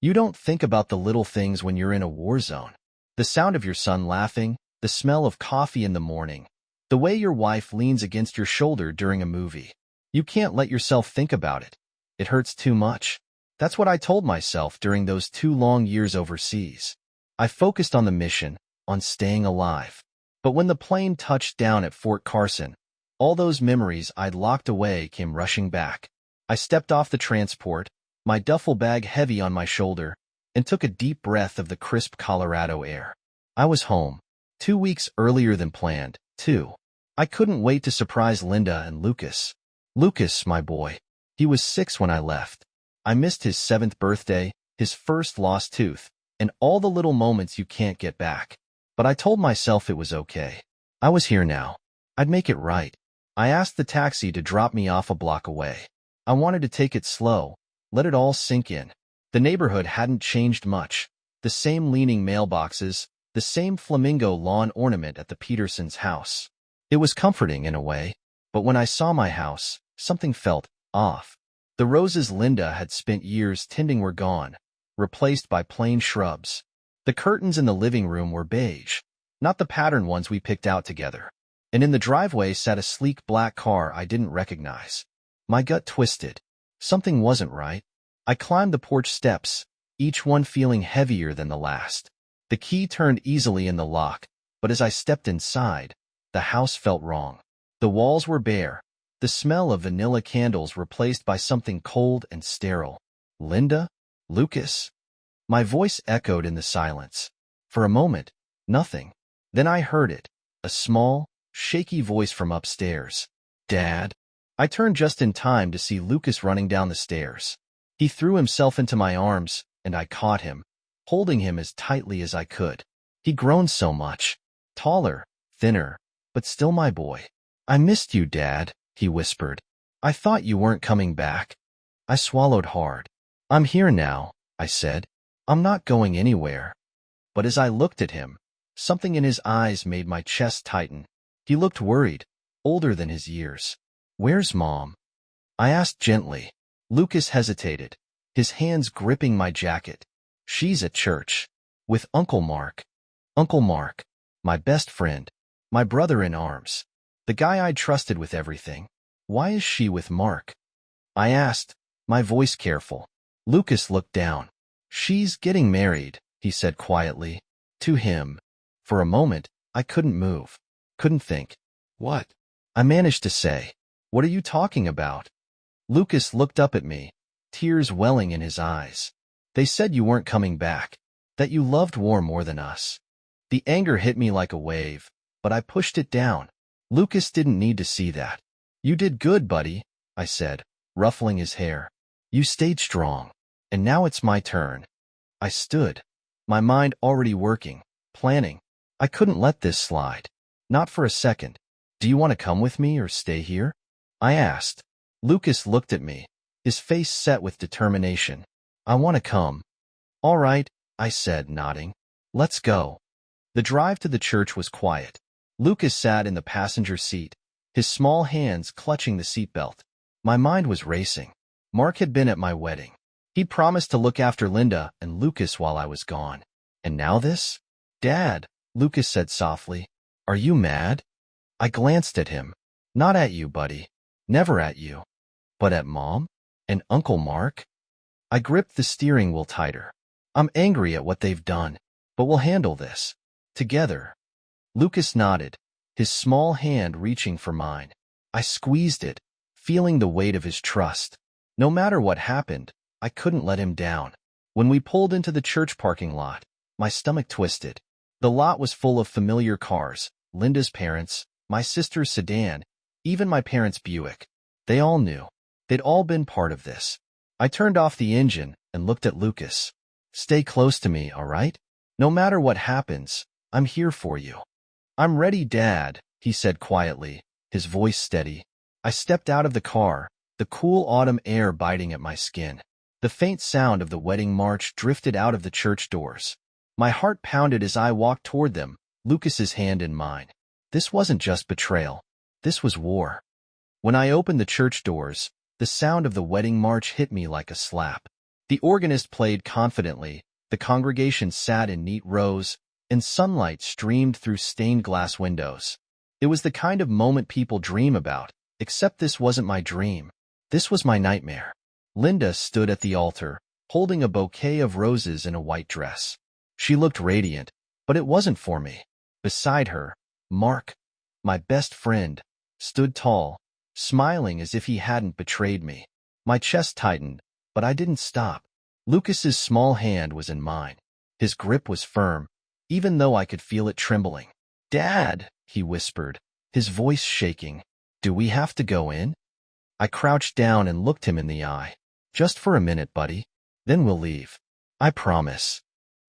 You don't think about the little things when you're in a war zone. The sound of your son laughing, the smell of coffee in the morning, the way your wife leans against your shoulder during a movie. You can't let yourself think about it. It hurts too much. That's what I told myself during those 2 long years overseas. I focused on the mission, on staying alive. But when the plane touched down at Fort Carson, all those memories I'd locked away came rushing back. I stepped off the transport, my duffel bag heavy on my shoulder, and took a deep breath of the crisp Colorado air. I was home, 2 weeks earlier than planned, too. I couldn't wait to surprise Linda and Lucas. Lucas, my boy. He was 6 when I left. I missed his 7th birthday, his first lost tooth, and all the little moments you can't get back. But I told myself it was okay. I was here now. I'd make it right. I asked the taxi to drop me off a block away. I wanted to take it slow, let it all sink in. The neighborhood hadn't changed much. The same leaning mailboxes, the same flamingo lawn ornament at the Petersons' house. It was comforting in a way, but when I saw my house, something felt off. The roses Linda had spent years tending were gone, replaced by plain shrubs. The curtains in the living room were beige, not the pattern ones we picked out together. And in the driveway sat a sleek black car I didn't recognize. My gut twisted. Something wasn't right. I climbed the porch steps, each one feeling heavier than the last. The key turned easily in the lock, but as I stepped inside, the house felt wrong. The walls were bare, the smell of vanilla candles replaced by something cold and sterile. Linda? Lucas? My voice echoed in the silence. For a moment, nothing. Then I heard it, a small, shaky voice from upstairs. Dad? I turned just in time to see Lucas running down the stairs. He threw himself into my arms, and I caught him, holding him as tightly as I could. He'd grown so much. Taller, thinner, but still my boy. I missed you, Dad, he whispered. I thought you weren't coming back. I swallowed hard. I'm here now, I said. I'm not going anywhere. But as I looked at him, something in his eyes made my chest tighten. He looked worried, older than his years. Where's Mom? I asked gently. Lucas hesitated, his hands gripping my jacket. She's at church. With Uncle Mark. Uncle Mark, my best friend, my brother in arms, the guy I trusted with everything. Why is she with Mark? I asked, my voice careful. Lucas looked down. She's getting married, he said quietly. To him. For a moment, I couldn't move. Couldn't think. What? I managed to say. What are you talking about? Lucas looked up at me, tears welling in his eyes. They said you weren't coming back, that you loved war more than us. The anger hit me like a wave, but I pushed it down. Lucas didn't need to see that. You did good, buddy, I said, ruffling his hair. You stayed strong, and now it's my turn. I stood, my mind already working, planning. I couldn't let this slide. Not for a second. Do you want to come with me or stay here? I asked. Lucas looked at me, his face set with determination. I want to come. All right, I said, nodding. Let's go. The drive to the church was quiet. Lucas sat in the passenger seat, his small hands clutching the seatbelt. My mind was racing. Mark had been at my wedding. He'd promised to look after Linda and Lucas while I was gone. And now this? Dad, Lucas said softly. Are you mad? I glanced at him. Not at you, buddy. Never at you. But at Mom? And Uncle Mark? I gripped the steering wheel tighter. I'm angry at what they've done, but we'll handle this. Together. Lucas nodded, his small hand reaching for mine. I squeezed it, feeling the weight of his trust. No matter what happened, I couldn't let him down. When we pulled into the church parking lot, my stomach twisted. The lot was full of familiar cars, Linda's parents, my sister's sedan, even my parents' Buick. They all knew. They'd all been part of this. I turned off the engine and looked at Lucas. Stay close to me, all right? No matter what happens, I'm here for you. I'm ready, Dad, he said quietly, his voice steady. I stepped out of the car, the cool autumn air biting at my skin. The faint sound of the wedding march drifted out of the church doors. My heart pounded as I walked toward them, Lucas's hand in mine. This wasn't just betrayal. This was war. When I opened the church doors, the sound of the wedding march hit me like a slap. The organist played confidently, the congregation sat in neat rows, and sunlight streamed through stained glass windows. It was the kind of moment people dream about, except this wasn't my dream. This was my nightmare. Linda stood at the altar, holding a bouquet of roses in a white dress. She looked radiant, but it wasn't for me. Beside her, Mark, my best friend, stood tall, smiling as if he hadn't betrayed me. My chest tightened, but I didn't stop. Lucas's small hand was in mine. His grip was firm, even though I could feel it trembling. "Dad," he whispered, his voice shaking. "Do we have to go in?" I crouched down and looked him in the eye. "Just for a minute, buddy. Then we'll leave. I promise."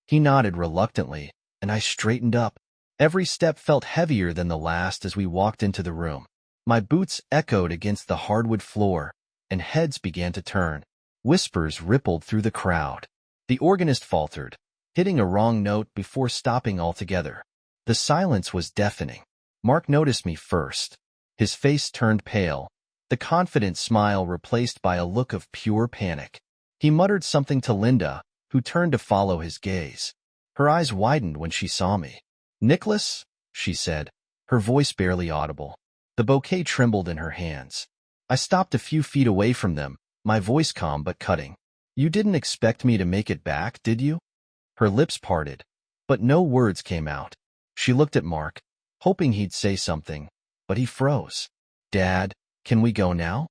He nodded reluctantly, and I straightened up. Every step felt heavier than the last as we walked into the room. My boots echoed against the hardwood floor, and heads began to turn. Whispers rippled through the crowd. The organist faltered, hitting a wrong note before stopping altogether. The silence was deafening. Mark noticed me first. His face turned pale, the confident smile replaced by a look of pure panic. He muttered something to Linda, who turned to follow his gaze. Her eyes widened when she saw me. "Nicholas," she said, her voice barely audible. The bouquet trembled in her hands. I stopped a few feet away from them, my voice calm but cutting. "You didn't expect me to make it back, did you?" Her lips parted, but no words came out. She looked at Mark, hoping he'd say something, but he froze. "Dad, can we go now?"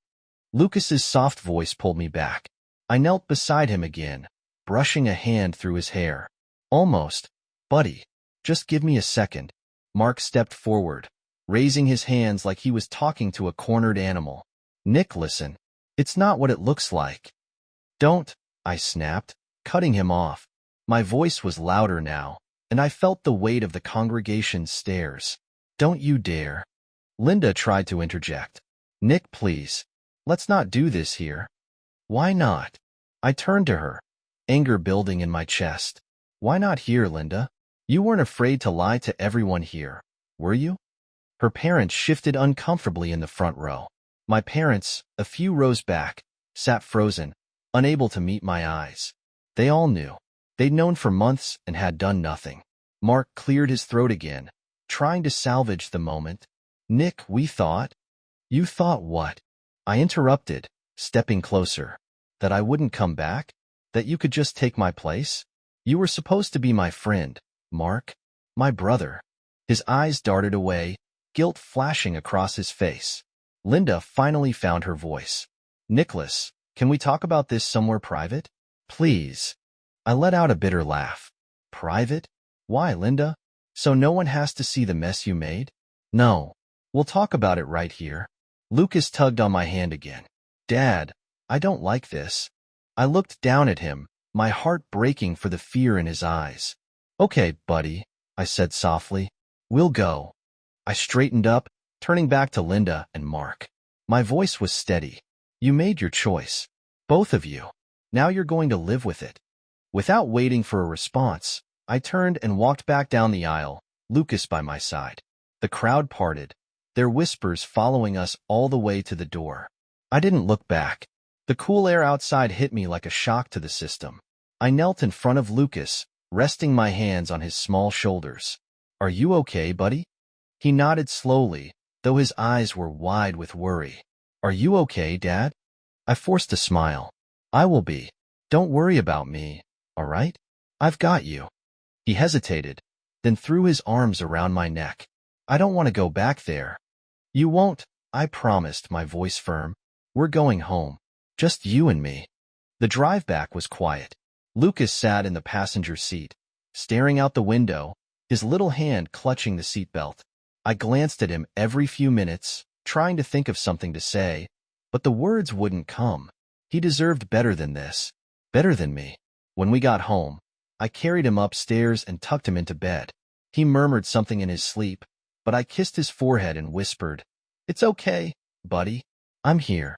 Lucas's soft voice pulled me back. I knelt beside him again, brushing a hand through his hair. "Almost, buddy. Just give me a second." Mark stepped forward, raising his hands like he was talking to a cornered animal. "Nick, listen. It's not what it looks like." "Don't," I snapped, cutting him off. My voice was louder now, and I felt the weight of the congregation's stares. "Don't you dare." Linda tried to interject. "Nick, please. Let's not do this here." "Why not?" I turned to her, anger building in my chest. "Why not here, Linda? You weren't afraid to lie to everyone here, were you?" Her parents shifted uncomfortably in the front row. My parents, a few rows back, sat frozen, unable to meet my eyes. They all knew. They'd known for months and had done nothing. Mark cleared his throat again, trying to salvage the moment. "Nick, we thought—" "You thought what?" I interrupted, stepping closer. "That I wouldn't come back? That you could just take my place? You were supposed to be my friend, Mark. My brother." His eyes darted away, guilt flashing across his face. Linda finally found her voice. "Nicholas, can we talk about this somewhere private? Please." I let out a bitter laugh. "Private? Why, Linda? So no one has to see the mess you made?" "No. We'll talk about it right here." Lucas tugged on my hand again. "Dad, I don't like this." I looked down at him, my heart breaking for the fear in his eyes. "Okay, buddy," I said softly. "We'll go." I straightened up, turning back to Linda and Mark. My voice was steady. "You made your choice. Both of you. Now you're going to live with it." Without waiting for a response, I turned and walked back down the aisle, Lucas by my side. The crowd parted, their whispers following us all the way to the door. I didn't look back. The cool air outside hit me like a shock to the system. I knelt in front of Lucas, resting my hands on his small shoulders. "Are you okay, buddy?" He nodded slowly, though his eyes were wide with worry. "Are you okay, Dad?" I forced a smile. "I will be. Don't worry about me, all right? I've got you." He hesitated, then threw his arms around my neck. "I don't want to go back there." "You won't," I promised, my voice firm. "We're going home. Just you and me." The drive back was quiet. Lucas sat in the passenger seat, staring out the window, his little hand clutching the seatbelt. I glanced at him every few minutes, trying to think of something to say, but the words wouldn't come. He deserved better than this, better than me. When we got home, I carried him upstairs and tucked him into bed. He murmured something in his sleep, but I kissed his forehead and whispered, "It's okay, buddy. I'm here."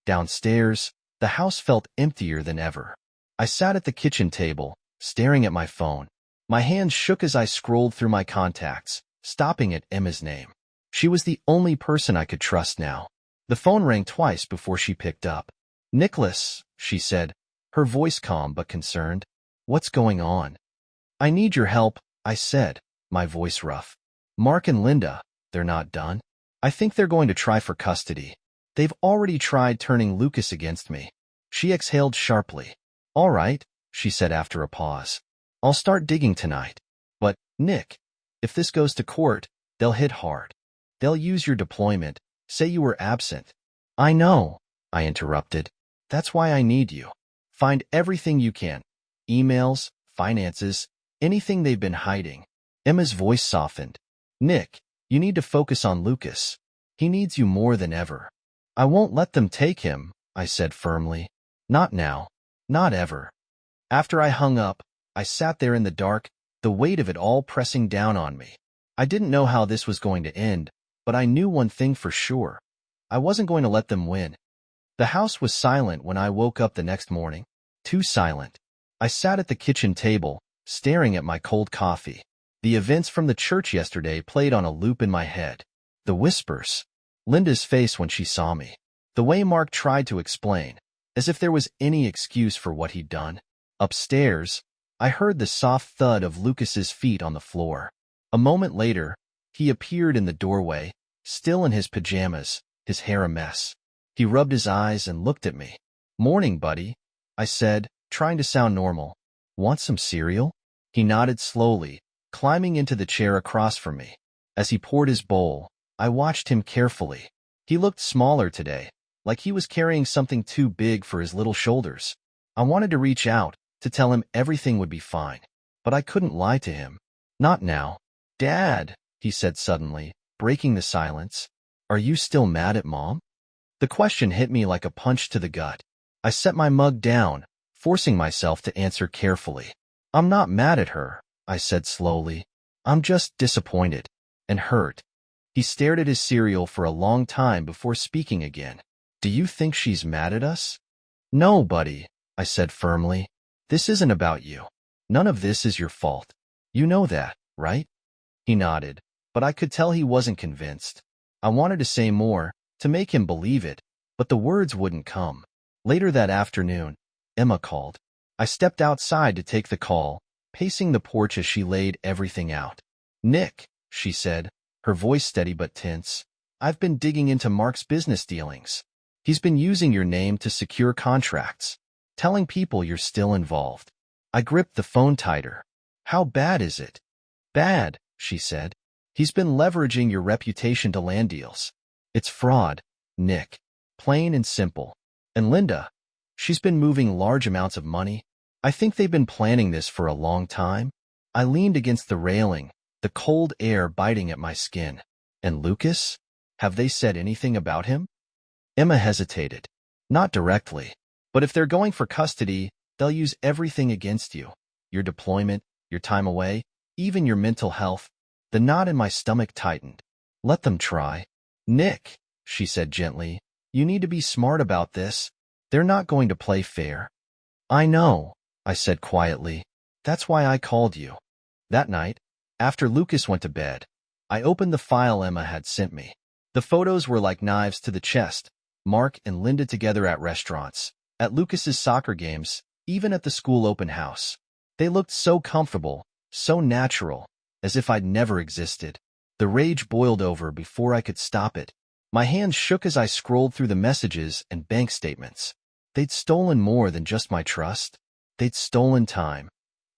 Downstairs, the house felt emptier than ever. I sat at the kitchen table, staring at my phone. My hands shook as I scrolled through my contacts, stopping at Emma's name. She was the only person I could trust now. The phone rang twice before she picked up. "Nicholas," she said, her voice calm but concerned. What's going on? I need your help, I said, my voice rough. Mark and Linda, they're not done. I think they're going to try for custody. They've already tried turning Lucas against me. She exhaled sharply. All right, she said after a pause. I'll start digging tonight. But, Nick, if this goes to court, they'll hit hard. They'll use your deployment, say you were absent. I know, I interrupted. That's why I need you. Find everything you can. Emails, finances, anything they've been hiding. Emma's voice softened. Nick, you need to focus on Lucas. He needs you more than ever. I won't let them take him, I said firmly. Not now. Not ever. After I hung up, I sat there in the dark, the weight of it all pressing down on me. I didn't know how this was going to end, but I knew one thing for sure. I wasn't going to let them win. The house was silent when I woke up the next morning. Too silent. I sat at the kitchen table, staring at my cold coffee. The events from the church yesterday played on a loop in my head. The whispers. Linda's face when she saw me. The way Mark tried to explain, as if there was any excuse for what he'd done. Upstairs, I heard the soft thud of Lucas's feet on the floor. A moment later, he appeared in the doorway, still in his pajamas, his hair a mess. He rubbed his eyes and looked at me. Morning, buddy, I said, trying to sound normal. Want some cereal? He nodded slowly, climbing into the chair across from me. As he poured his bowl, I watched him carefully. He looked smaller today, like he was carrying something too big for his little shoulders. I wanted to reach out, to tell him everything would be fine, but I couldn't lie to him. Not now. Dad, he said suddenly, breaking the silence. Are you still mad at Mom? The question hit me like a punch to the gut. I set my mug down, forcing myself to answer carefully. I'm not mad at her, I said slowly. I'm just disappointed and hurt. He stared at his cereal for a long time before speaking again. Do you think she's mad at us? No, buddy, I said firmly. This isn't about you. None of this is your fault. You know that, right? He nodded, but I could tell he wasn't convinced. I wanted to say more, to make him believe it, but the words wouldn't come. Later that afternoon, Emma called. I stepped outside to take the call, pacing the porch as she laid everything out. Nick, she said, her voice steady but tense, I've been digging into Mark's business dealings. He's been using your name to secure contracts, telling people you're still involved. I gripped the phone tighter. How bad is it? Bad, she said. He's been leveraging your reputation to land deals. It's fraud, Nick. Plain and simple. And Linda, she's been moving large amounts of money. I think they've been planning this for a long time. I leaned against the railing, the cold air biting at my skin. And Lucas? Have they said anything about him? Emma hesitated. Not directly. But if they're going for custody, they'll use everything against you. Your deployment, your time away, even your mental health. The knot in my stomach tightened. Let them try. Nick, she said gently, you need to be smart about this. They're not going to play fair. I know, I said quietly. That's why I called you. That night, after Lucas went to bed, I opened the file Emma had sent me. The photos were like knives to the chest. Mark and Linda together at restaurants, at Lucas's soccer games, even at the school open house. They looked so comfortable, so natural, as if I'd never existed. The rage boiled over before I could stop it. My hands shook as I scrolled through the messages and bank statements. They'd stolen more than just my trust. They'd stolen time.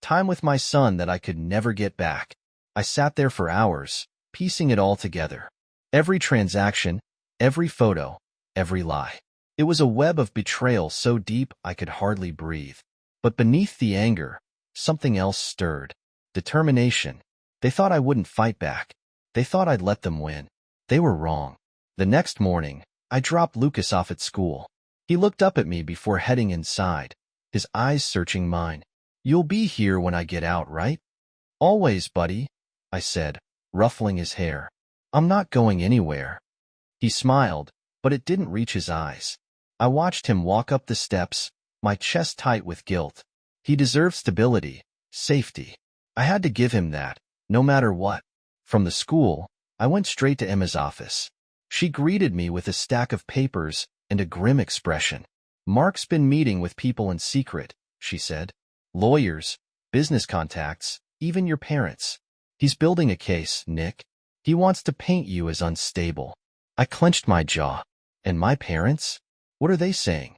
Time with my son that I could never get back. I sat there for hours, piecing it all together. Every transaction, every photo, every lie. It was a web of betrayal so deep I could hardly breathe. But beneath the anger, something else stirred. Determination. They thought I wouldn't fight back. They thought I'd let them win. They were wrong. The next morning, I dropped Lucas off at school. He looked up at me before heading inside, his eyes searching mine. You'll be here when I get out, right? Always, buddy, I said, ruffling his hair. I'm not going anywhere. He smiled, but it didn't reach his eyes. I watched him walk up the steps, my chest tight with guilt. He deserved stability, safety. I had to give him that, no matter what. From the school, I went straight to Emma's office. She greeted me with a stack of papers and a grim expression. Mark's been meeting with people in secret, she said. Lawyers, business contacts, even your parents. He's building a case, Nick. He wants to paint you as unstable. I clenched my jaw. And my parents? What are they saying?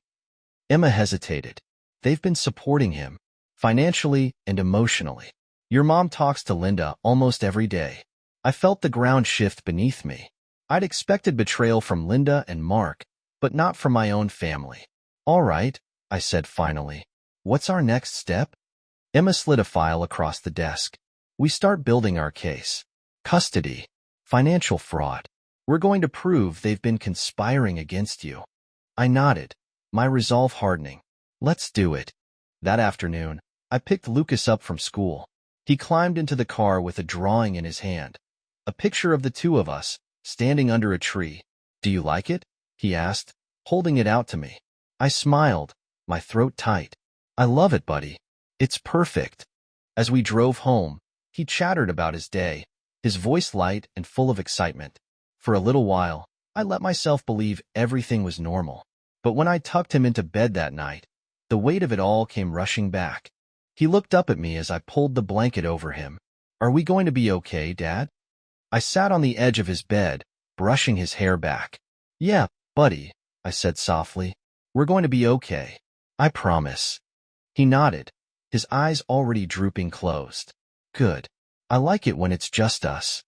Emma hesitated. They've been supporting him, financially and emotionally. Your mom talks to Linda almost every day. I felt the ground shift beneath me. I'd expected betrayal from Linda and Mark, but not from my own family. All right, I said finally. What's our next step? Emma slid a file across the desk. We start building our case. Custody. Financial fraud. We're going to prove they've been conspiring against you. I nodded, my resolve hardening. Let's do it. That afternoon, I picked Lucas up from school. He climbed into the car with a drawing in his hand. A picture of the two of us, standing under a tree. Do you like it? He asked, holding it out to me. I smiled, my throat tight. I love it, buddy. It's perfect. As we drove home, he chattered about his day, his voice light and full of excitement. For a little while, I let myself believe everything was normal. But when I tucked him into bed that night, the weight of it all came rushing back. He looked up at me as I pulled the blanket over him. Are we going to be okay, Dad? I sat on the edge of his bed, brushing his hair back. Yeah, buddy, I said softly. We're going to be okay. I promise. He nodded, his eyes already drooping closed. Good. I like it when it's just us.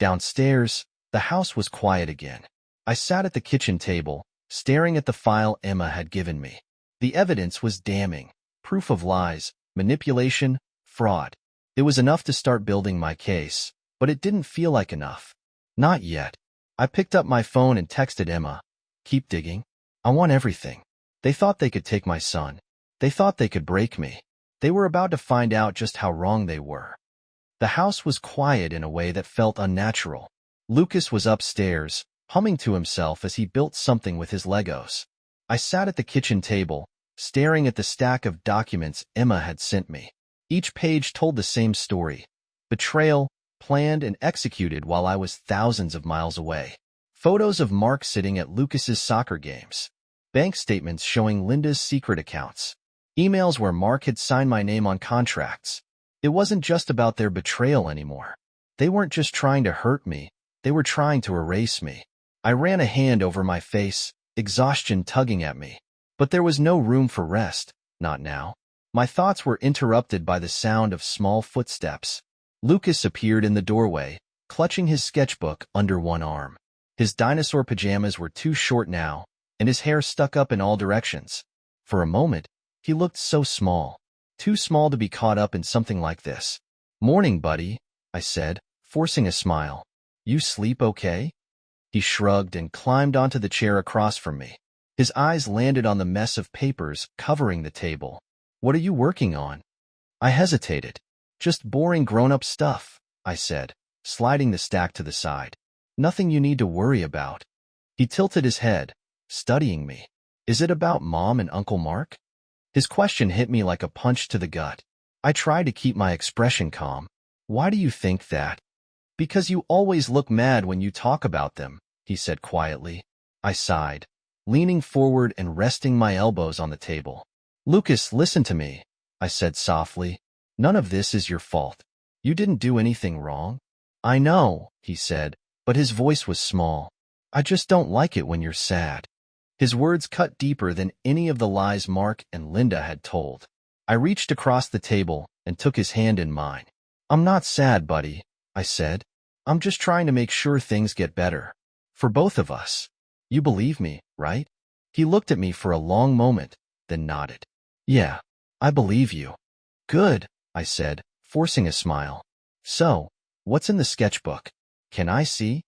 Downstairs, the house was quiet again. I sat at the kitchen table, staring at the file Emma had given me. The evidence was damning. Proof of lies, manipulation, fraud. It was enough to start building my case, but it didn't feel like enough. Not yet. I picked up my phone and texted Emma. Keep digging. I want everything. They thought they could take my son. They thought they could break me. They were about to find out just how wrong they were. The house was quiet in a way that felt unnatural. Lucas was upstairs, humming to himself as he built something with his Legos. I sat at the kitchen table, staring at the stack of documents Emma had sent me. Each page told the same story. Betrayal, planned and executed while I was thousands of miles away. Photos of Mark sitting at Lucas's soccer games. Bank statements showing Linda's secret accounts. Emails where Mark had signed my name on contracts. It wasn't just about their betrayal anymore. They weren't just trying to hurt me. They were trying to erase me. I ran a hand over my face, exhaustion tugging at me. But there was no room for rest, not now. My thoughts were interrupted by the sound of small footsteps. Lucas appeared in the doorway, clutching his sketchbook under one arm. His dinosaur pajamas were too short now, and his hair stuck up in all directions. For a moment, he looked so small. Too small to be caught up in something like this. Morning, buddy, I said, forcing a smile. You sleep okay? He shrugged and climbed onto the chair across from me. His eyes landed on the mess of papers covering the table. What are you working on? I hesitated. Just boring grown-up stuff, I said, sliding the stack to the side. Nothing you need to worry about. He tilted his head, studying me. Is it about Mom and Uncle Mark? His question hit me like a punch to the gut. I tried to keep my expression calm. Why do you think that? Because you always look mad when you talk about them, he said quietly. I sighed, leaning forward and resting my elbows on the table. Lucas, listen to me, I said softly. None of this is your fault. You didn't do anything wrong. I know, he said, but his voice was small. I just don't like it when you're sad. His words cut deeper than any of the lies Mark and Linda had told. I reached across the table and took his hand in mine. I'm not sad, buddy, I said. I'm just trying to make sure things get better. For both of us. You believe me, right? He looked at me for a long moment, then nodded. Yeah, I believe you. Good, I said, forcing a smile. So, what's in the sketchbook? Can I see?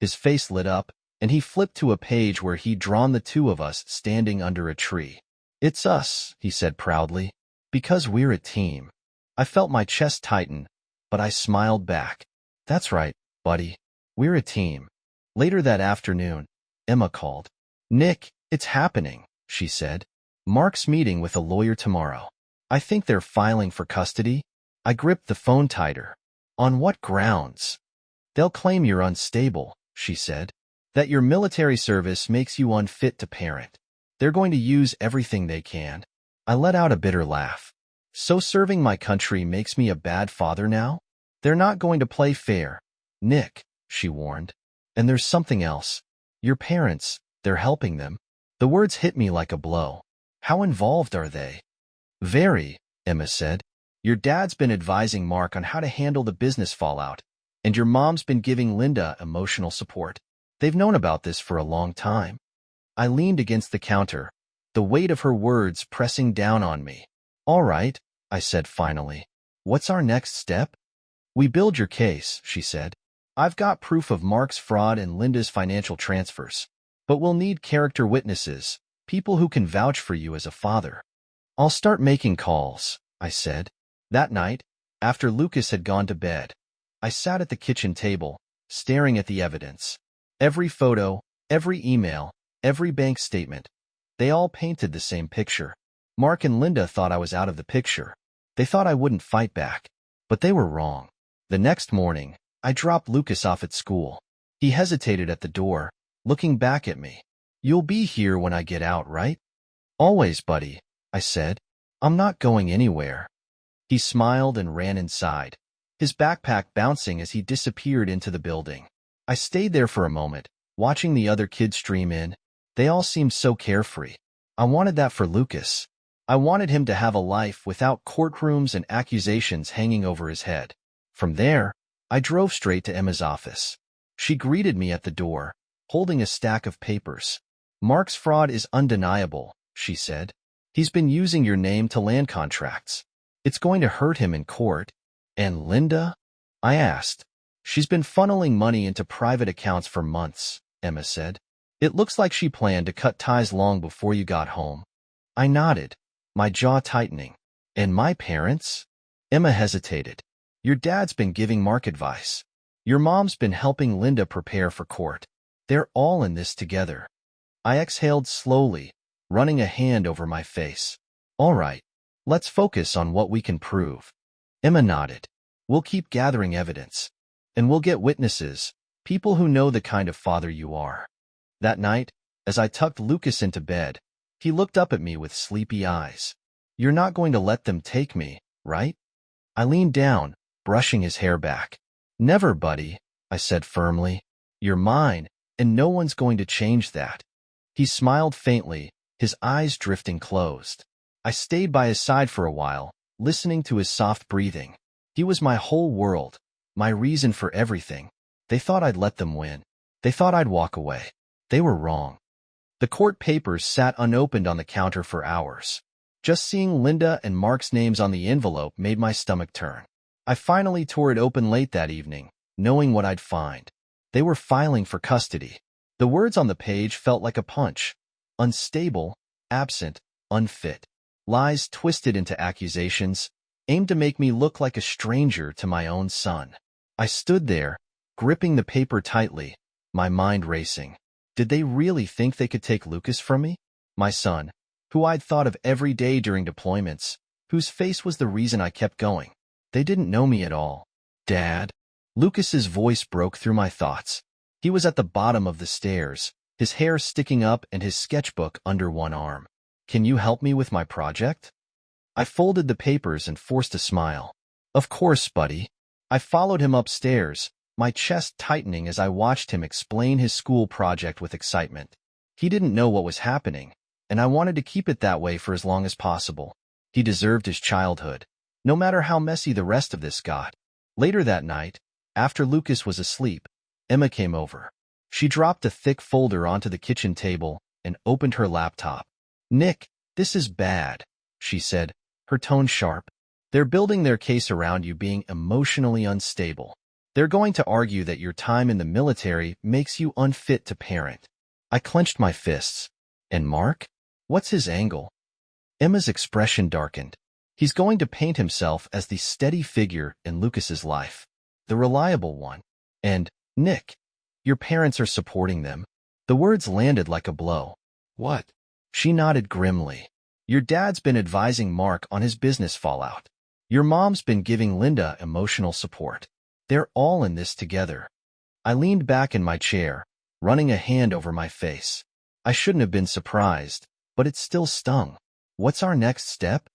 His face lit up, and he flipped to a page where he'd drawn the two of us standing under a tree. It's us, he said proudly, because we're a team. I felt my chest tighten, but I smiled back. That's right, buddy. We're a team. Later that afternoon, Emma called. Nick, it's happening, she said. Mark's meeting with a lawyer tomorrow. I think they're filing for custody. I gripped the phone tighter. On what grounds? They'll claim you're unstable, she said. That your military service makes you unfit to parent. They're going to use everything they can. I let out a bitter laugh. So serving my country makes me a bad father now? They're not going to play fair. Nick, she warned. And there's something else. Your parents, they're helping them. The words hit me like a blow. How involved are they? Very, Emma said. Your dad's been advising Mark on how to handle the business fallout, and your mom's been giving Linda emotional support. They've known about this for a long time. I leaned against the counter, the weight of her words pressing down on me. All right, I said finally. What's our next step? We build your case, she said. I've got proof of Mark's fraud and Linda's financial transfers. But we'll need character witnesses, people who can vouch for you as a father. I'll start making calls, I said. That night, after Lucas had gone to bed, I sat at the kitchen table, staring at the evidence. Every photo, every email, every bank statement, they all painted the same picture. Mark and Linda thought I was out of the picture. They thought I wouldn't fight back. But they were wrong. The next morning, I dropped Lucas off at school. He hesitated at the door, looking back at me. You'll be here when I get out, right? Always, buddy, I said. I'm not going anywhere. He smiled and ran inside, his backpack bouncing as he disappeared into the building. I stayed there for a moment, watching the other kids stream in. They all seemed so carefree. I wanted that for Lucas. I wanted him to have a life without courtrooms and accusations hanging over his head. From there, I drove straight to Emma's office. She greeted me at the door, holding a stack of papers. Mark's fraud is undeniable, she said. He's been using your name to land contracts. It's going to hurt him in court. And Linda? I asked. She's been funneling money into private accounts for months, Emma said. It looks like she planned to cut ties long before you got home. I nodded, my jaw tightening. And my parents? Emma hesitated. Your dad's been giving Mark advice. Your mom's been helping Linda prepare for court. They're all in this together. I exhaled slowly, running a hand over my face. All right, let's focus on what we can prove. Emma nodded. We'll keep gathering evidence. And we'll get witnesses, people who know the kind of father you are. That night, as I tucked Lucas into bed, he looked up at me with sleepy eyes. You're not going to let them take me, right? I leaned down, brushing his hair back. Never, buddy, I said firmly. You're mine, and no one's going to change that. He smiled faintly, his eyes drifting closed. I stayed by his side for a while, listening to his soft breathing. He was my whole world, my reason for everything. They thought I'd let them win. They thought I'd walk away. They were wrong. The court papers sat unopened on the counter for hours. Just seeing Linda and Mark's names on the envelope made my stomach turn. I finally tore it open late that evening, knowing what I'd find. They were filing for custody. The words on the page felt like a punch. Unstable, absent, unfit. Lies twisted into accusations, aimed to make me look like a stranger to my own son. I stood there, gripping the paper tightly, my mind racing. Did they really think they could take Lucas from me? My son, who I'd thought of every day during deployments, whose face was the reason I kept going. They didn't know me at all. Dad? Lucas's voice broke through my thoughts. He was at the bottom of the stairs, his hair sticking up and his sketchbook under one arm. Can you help me with my project? I folded the papers and forced a smile. Of course, buddy. I followed him upstairs, my chest tightening as I watched him explain his school project with excitement. He didn't know what was happening, and I wanted to keep it that way for as long as possible. He deserved his childhood, no matter how messy the rest of this got. Later that night, after Lucas was asleep, Emma came over. She dropped a thick folder onto the kitchen table and opened her laptop. Nick, this is bad, she said, her tone sharp. They're building their case around you being emotionally unstable. They're going to argue that your time in the military makes you unfit to parent. I clenched my fists. And Mark? What's his angle? Emma's expression darkened. He's going to paint himself as the steady figure in Lucas's life, the reliable one. And, Nick, your parents are supporting them. The words landed like a blow. What? She nodded grimly. Your dad's been advising Mark on his business fallout. Your mom's been giving Linda emotional support. They're all in this together. I leaned back in my chair, running a hand over my face. I shouldn't have been surprised. but it still stung. What's our next step?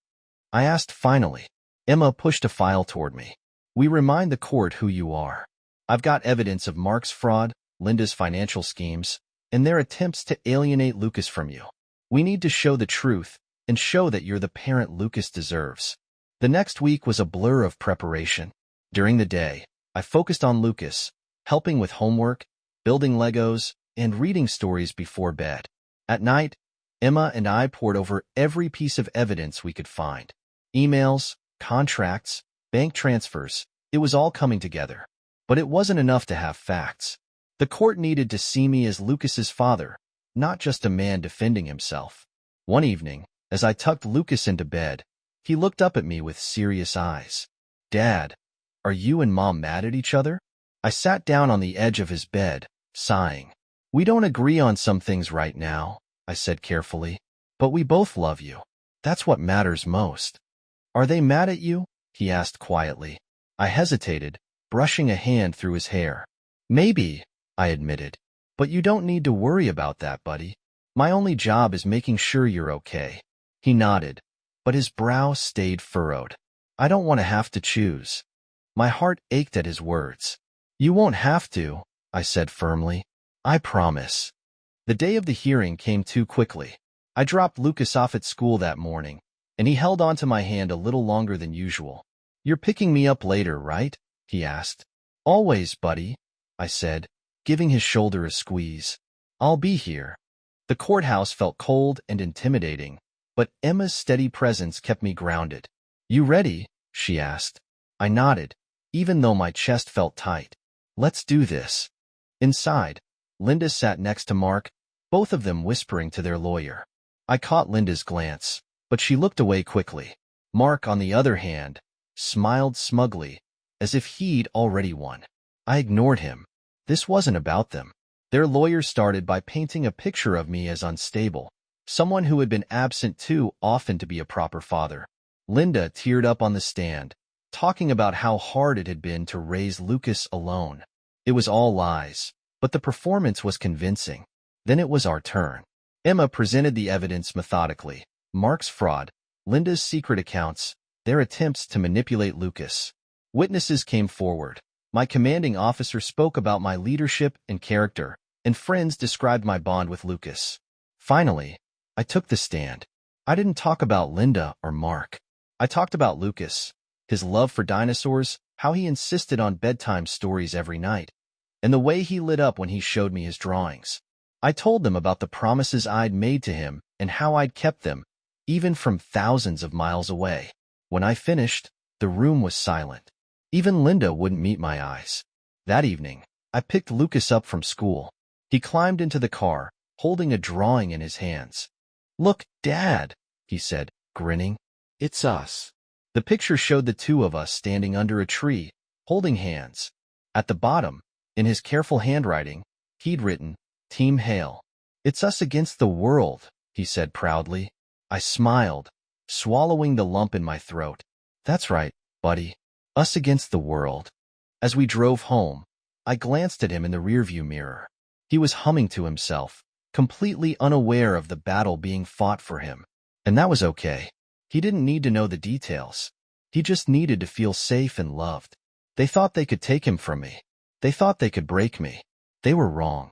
I asked finally. Emma pushed a file toward me. We remind the court who you are. I've got evidence of Mark's fraud, Linda's financial schemes, and their attempts to alienate Lucas from you. We need to show the truth and show that you're the parent Lucas deserves. The next week was a blur of preparation. During the day, I focused on Lucas, helping with homework, building Legos, and reading stories before bed. At night, Emma and I pored over every piece of evidence we could find. Emails, contracts, bank transfers, it was all coming together. But it wasn't enough to have facts. The court needed to see me as Lucas's father, not just a man defending himself. One evening, as I tucked Lucas into bed, he looked up at me with serious eyes. "Dad, are you and Mom mad at each other?" I sat down on the edge of his bed, sighing. "We don't agree on some things right now," I said carefully, "but we both love you. That's what matters most." "Are they mad at you?" he asked quietly. I hesitated, brushing a hand through his hair. "Maybe," I admitted, "but you don't need to worry about that, buddy. My only job is making sure you're okay." He nodded, but his brow stayed furrowed. "I don't want to have to choose." My heart ached at his words. "You won't have to," I said firmly. "I promise." The day of the hearing came too quickly. I dropped Lucas off at school that morning, and he held onto my hand a little longer than usual. "You're picking me up later, right?" he asked. "Always, buddy," I said, giving his shoulder a squeeze. "I'll be here." The courthouse felt cold and intimidating, but Emma's steady presence kept me grounded. "You ready?" she asked. I nodded, even though my chest felt tight. "Let's do this." Inside, Linda sat next to Mark, both of them whispering to their lawyer. I caught Linda's glance, but she looked away quickly. Mark, on the other hand, smiled smugly, as if he'd already won. I ignored him. This wasn't about them. Their lawyer started by painting a picture of me as unstable, someone who had been absent too often to be a proper father. Linda teared up on the stand, talking about how hard it had been to raise Lucas alone. It was all lies, but the performance was convincing. Then it was our turn. Emma presented the evidence methodically. Mark's fraud, Linda's secret accounts, their attempts to manipulate Lucas. Witnesses came forward. My commanding officer spoke about my leadership and character, and friends described my bond with Lucas. Finally, I took the stand. I didn't talk about Linda or Mark. I talked about Lucas, his love for dinosaurs, how he insisted on bedtime stories every night, and the way he lit up when he showed me his drawings. I told them about the promises I'd made to him and how I'd kept them, even from thousands of miles away. When I finished, the room was silent. Even Linda wouldn't meet my eyes. That evening, I picked Lucas up from school. He climbed into the car, holding a drawing in his hands. "Look, Dad," he said, grinning. "It's us." The picture showed the two of us standing under a tree, holding hands. At the bottom, in his careful handwriting, he'd written, "Team Hale." "It's us against the world," he said proudly. I smiled, swallowing the lump in my throat. "That's right, buddy. Us against the world." As we drove home, I glanced at him in the rearview mirror. He was humming to himself, completely unaware of the battle being fought for him. And that was okay. He didn't need to know the details. He just needed to feel safe and loved. They thought they could take him from me. They thought they could break me. They were wrong.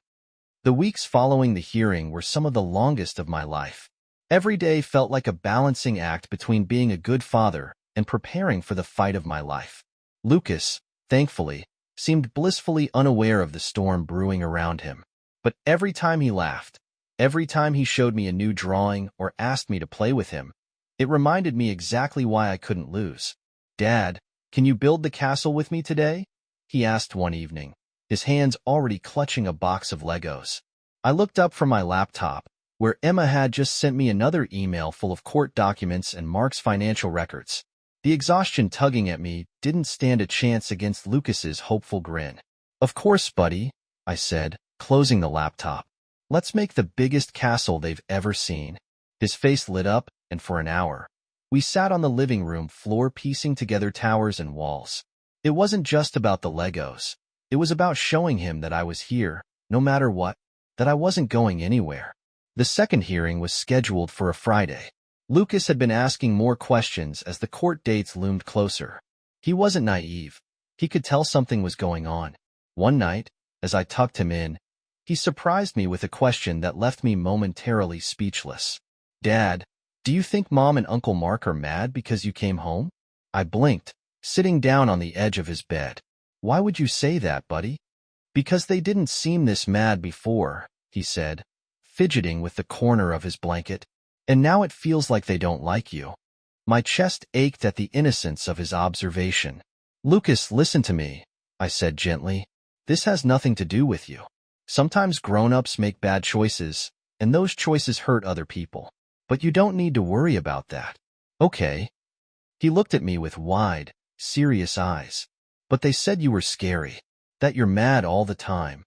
The weeks following the hearing were some of the longest of my life. Every day felt like a balancing act between being a good father and preparing for the fight of my life. Lucas, thankfully, seemed blissfully unaware of the storm brewing around him. But every time he laughed, every time he showed me a new drawing or asked me to play with him, it reminded me exactly why I couldn't lose. "Dad, can you build the castle with me today?" he asked one evening, his hands already clutching a box of Legos. I looked up from my laptop, where Emma had just sent me another email full of court documents and Mark's financial records. The exhaustion tugging at me didn't stand a chance against Lucas's hopeful grin. "Of course, buddy," I said, closing the laptop. "Let's make the biggest castle they've ever seen." His face lit up, and for an hour, we sat on the living room floor piecing together towers and walls. It wasn't just about the Legos. It was about showing him that I was here, no matter what, that I wasn't going anywhere. The second hearing was scheduled for a Friday. Lucas had been asking more questions as the court dates loomed closer. He wasn't naive. He could tell something was going on. One night, as I tucked him in, he surprised me with a question that left me momentarily speechless. "Dad, do you think Mom and Uncle Mark are mad because you came home?" I blinked, sitting down on the edge of his bed. "Why would you say that, buddy?" "Because they didn't seem this mad before," he said, fidgeting with the corner of his blanket. "And now it feels like they don't like you." My chest ached at the innocence of his observation. "Lucas, listen to me," I said gently. "This has nothing to do with you. Sometimes grown-ups make bad choices, and those choices hurt other people. But you don't need to worry about that. Okay?" He looked at me with wide, serious eyes. "But they said you were scary, that you're mad all the time."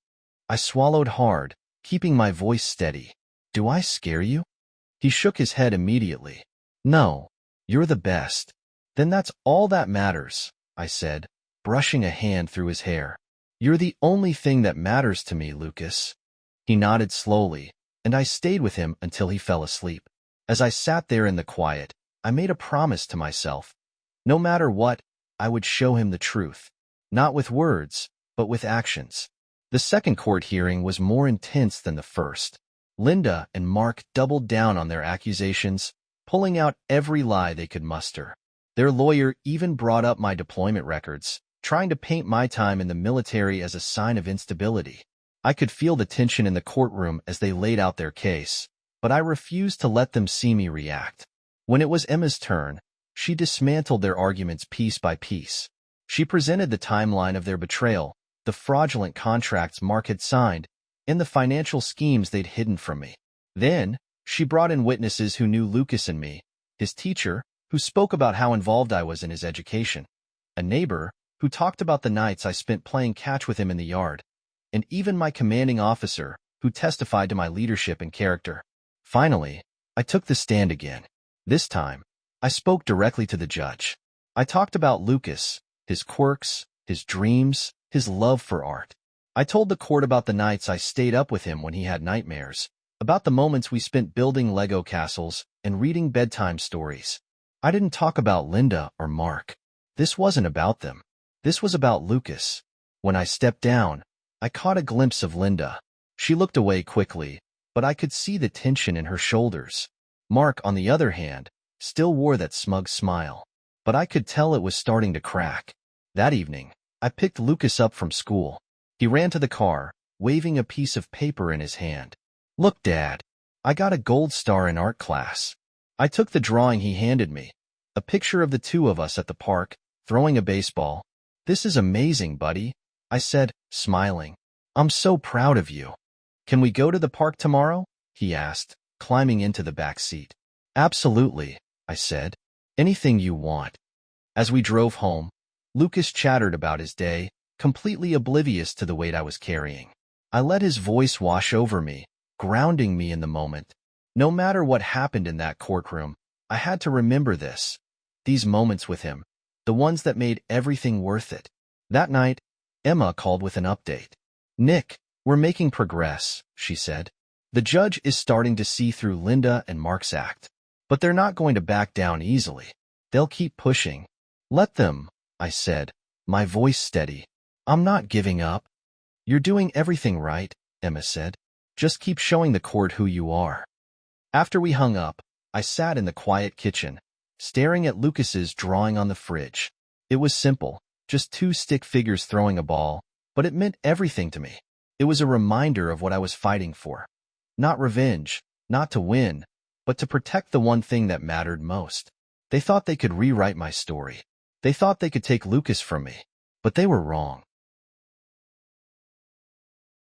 I swallowed hard, keeping my voice steady. "Do I scare you?" He shook his head immediately. "No, you're the best." "Then that's all that matters," I said, brushing a hand through his hair. "You're the only thing that matters to me, Lucas." He nodded slowly, and I stayed with him until he fell asleep. As I sat there in the quiet, I made a promise to myself. No matter what, I would show him the truth. Not with words, but with actions. The second court hearing was more intense than the first. Linda and Mark doubled down on their accusations, pulling out every lie they could muster. Their lawyer even brought up my deployment records, trying to paint my time in the military as a sign of instability. I could feel the tension in the courtroom as they laid out their case, but I refused to let them see me react. When it was Emma's turn, she dismantled their arguments piece by piece. She presented the timeline of their betrayal, the fraudulent contracts Mark had signed, and the financial schemes they'd hidden from me. Then, she brought in witnesses who knew Lucas and me, his teacher, who spoke about how involved I was in his education, a neighbor who talked about the nights I spent playing catch with him in the yard, and even my commanding officer, who testified to my leadership and character. Finally, I took the stand again. This time, I spoke directly to the judge. I talked about Lucas, his quirks, his dreams, his love for art. I told the court about the nights I stayed up with him when he had nightmares, about the moments we spent building Lego castles and reading bedtime stories. I didn't talk about Linda or Mark. This wasn't about them. This was about Lucas. When I stepped down, I caught a glimpse of Linda. She looked away quickly, but I could see the tension in her shoulders. Mark, on the other hand, still wore that smug smile, but I could tell it was starting to crack. That evening, I picked Lucas up from school. He ran to the car, waving a piece of paper in his hand. "Look, Dad, I got a gold star in art class." I took the drawing he handed me, a picture of the two of us at the park, throwing a baseball. "This is amazing, buddy," I said, smiling. "I'm so proud of you." "Can we go to the park tomorrow?" he asked, climbing into the back seat. "Absolutely," I said. "Anything you want." As we drove home, Lucas chattered about his day, completely oblivious to the weight I was carrying. I let his voice wash over me, grounding me in the moment. No matter what happened in that courtroom, I had to remember this. These moments with him, the ones that made everything worth it. That night, Emma called with an update. "Nick, we're making progress," she said. "The judge is starting to see through Linda and Mark's act. But they're not going to back down easily. They'll keep pushing." "Let them," I said, my voice steady. "I'm not giving up." "You're doing everything right," Emma said. "Just keep showing the court who you are." After we hung up, I sat in the quiet kitchen, staring at Lucas's drawing on the fridge. It was simple, just two stick figures throwing a ball, but it meant everything to me. It was a reminder of what I was fighting for. Not revenge, not to win, but to protect the one thing that mattered most. They thought they could rewrite my story. They thought they could take Lucas from me, but they were wrong.